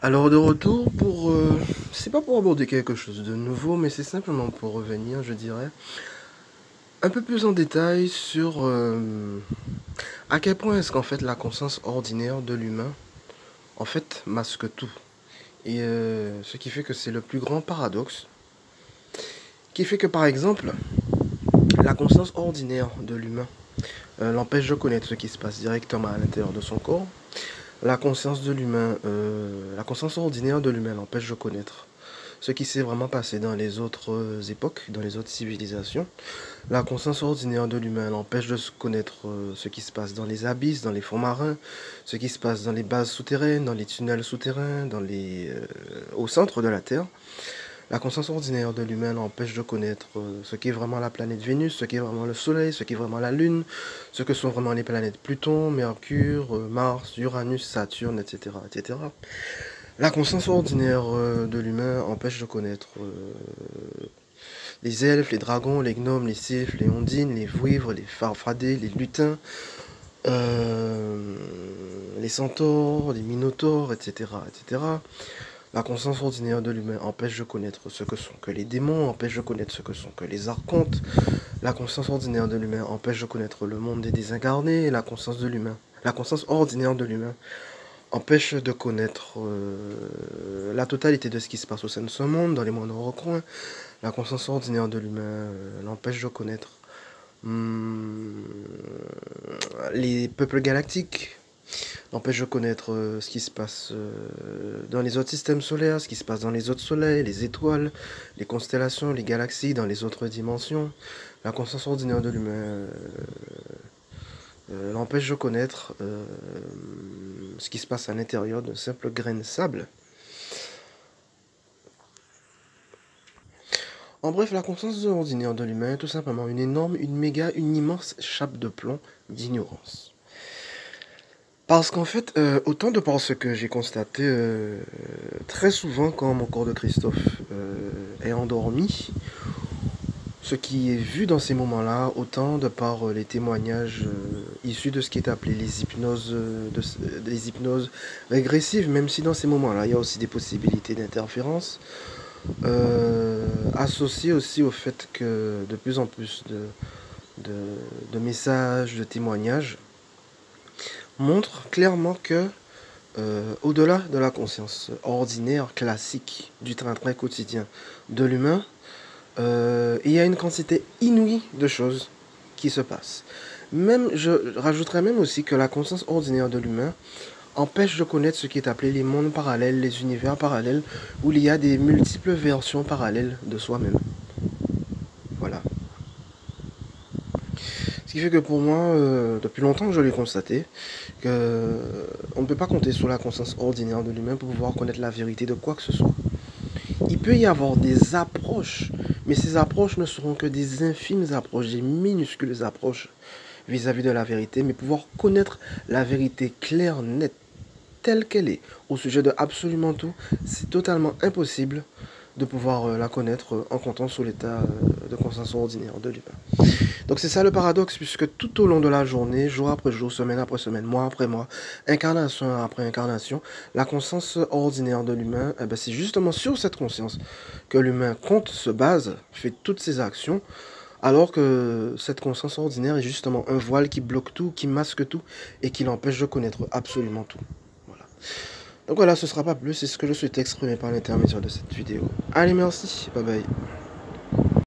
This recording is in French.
Alors de retour pour, c'est pas pour aborder quelque chose de nouveau, mais c'est simplement pour revenir, je dirais, un peu plus en détail sur à quel point est-ce qu'en fait la conscience ordinaire de l'humain, en fait, masque tout. Et ce qui fait que c'est le plus grand paradoxe, qui fait que par exemple, la conscience ordinaire de l'humain l'empêche de connaître ce qui se passe directement à l'intérieur de son corps. La conscience de l'humain, la conscience ordinaire de l'humain l'empêche de connaître ce qui s'est vraiment passé dans les autres époques, dans les autres civilisations. La conscience ordinaire de l'humain l'empêche de connaître ce qui se passe dans les abysses, dans les fonds marins, ce qui se passe dans les bases souterraines, dans les tunnels souterrains, au centre de la Terre. La conscience ordinaire de l'humain l'empêche de connaître ce qu'est vraiment la planète Vénus, ce qu'est vraiment le Soleil, ce qu'est vraiment la Lune, ce que sont vraiment les planètes Pluton, Mercure, Mars, Uranus, Saturne, etc., etc. La conscience ordinaire de l'humain empêche de connaître les elfes, les dragons, les gnomes, les sylphes, les ondines, les vouivres, les farfadets, les lutins, euh, les centaures, les minotaures, etc., etc. La conscience ordinaire de l'humain empêche de connaître ce que sont que les démons, empêche de connaître ce que sont que les archontes. La conscience ordinaire de l'humain empêche de connaître le monde des désincarnés. La conscience ordinaire de l'humain empêche de connaître la totalité de ce qui se passe au sein de ce monde, dans les moindres recoins. La conscience ordinaire de l'humain l'empêche de connaître hum, les peuples galactiques, l'empêche de connaître ce qui se passe dans les autres systèmes solaires, ce qui se passe dans les autres soleils, les étoiles, les constellations, les galaxies, dans les autres dimensions. La conscience ordinaire de l'humain l'empêche de connaître ce qui se passe à l'intérieur d'un simple grain de sable. En bref, la conscience ordinaire de l'humain est tout simplement une énorme, une immense chape de plomb d'ignorance. Parce qu'en fait, autant de par ce que j'ai constaté très souvent quand mon corps de Christophe est endormi, ce qui est vu dans ces moments-là, autant de par les témoignages issus de ce qui est appelé les hypnoses régressives, même si dans ces moments-là, il y a aussi des possibilités d'interférence, associées aussi au fait que de plus en plus de messages, de témoignages montrent clairement que, au-delà de la conscience ordinaire, classique, du train-train quotidien de l'humain, il y a une quantité inouïe de choses qui se passent. Même, je rajouterais même aussi que la conscience ordinaire de l'humain empêche de connaître ce qui est appelé les mondes parallèles, les univers parallèles, où il y a des multiples versions parallèles de soi-même. Voilà. Ce qui fait que pour moi, depuis longtemps que je l'ai constaté, que on ne peut pas compter sur la conscience ordinaire de l'humain pour pouvoir connaître la vérité de quoi que ce soit. Il peut y avoir des approches, mais ces approches ne seront que des infimes approches, des minuscules approches vis-à-vis de la vérité, mais pouvoir connaître la vérité claire, nette, telle qu'elle est, au sujet de absolument tout, c'est totalement impossible de pouvoir la connaître en comptant sur l'état de conscience ordinaire de l'humain. Donc c'est ça le paradoxe, puisque tout au long de la journée, jour après jour, semaine après semaine, mois après mois, incarnation après incarnation, la conscience ordinaire de l'humain, eh ben, c'est justement sur cette conscience que l'humain compte, se base, fait toutes ses actions, alors que cette conscience ordinaire est justement un voile qui bloque tout, qui masque tout, et qui l'empêche de connaître absolument tout. Voilà. Donc voilà, ce sera pas plus, c'est ce que je souhaitais exprimer par l'intermédiaire de cette vidéo. Allez, merci, bye bye.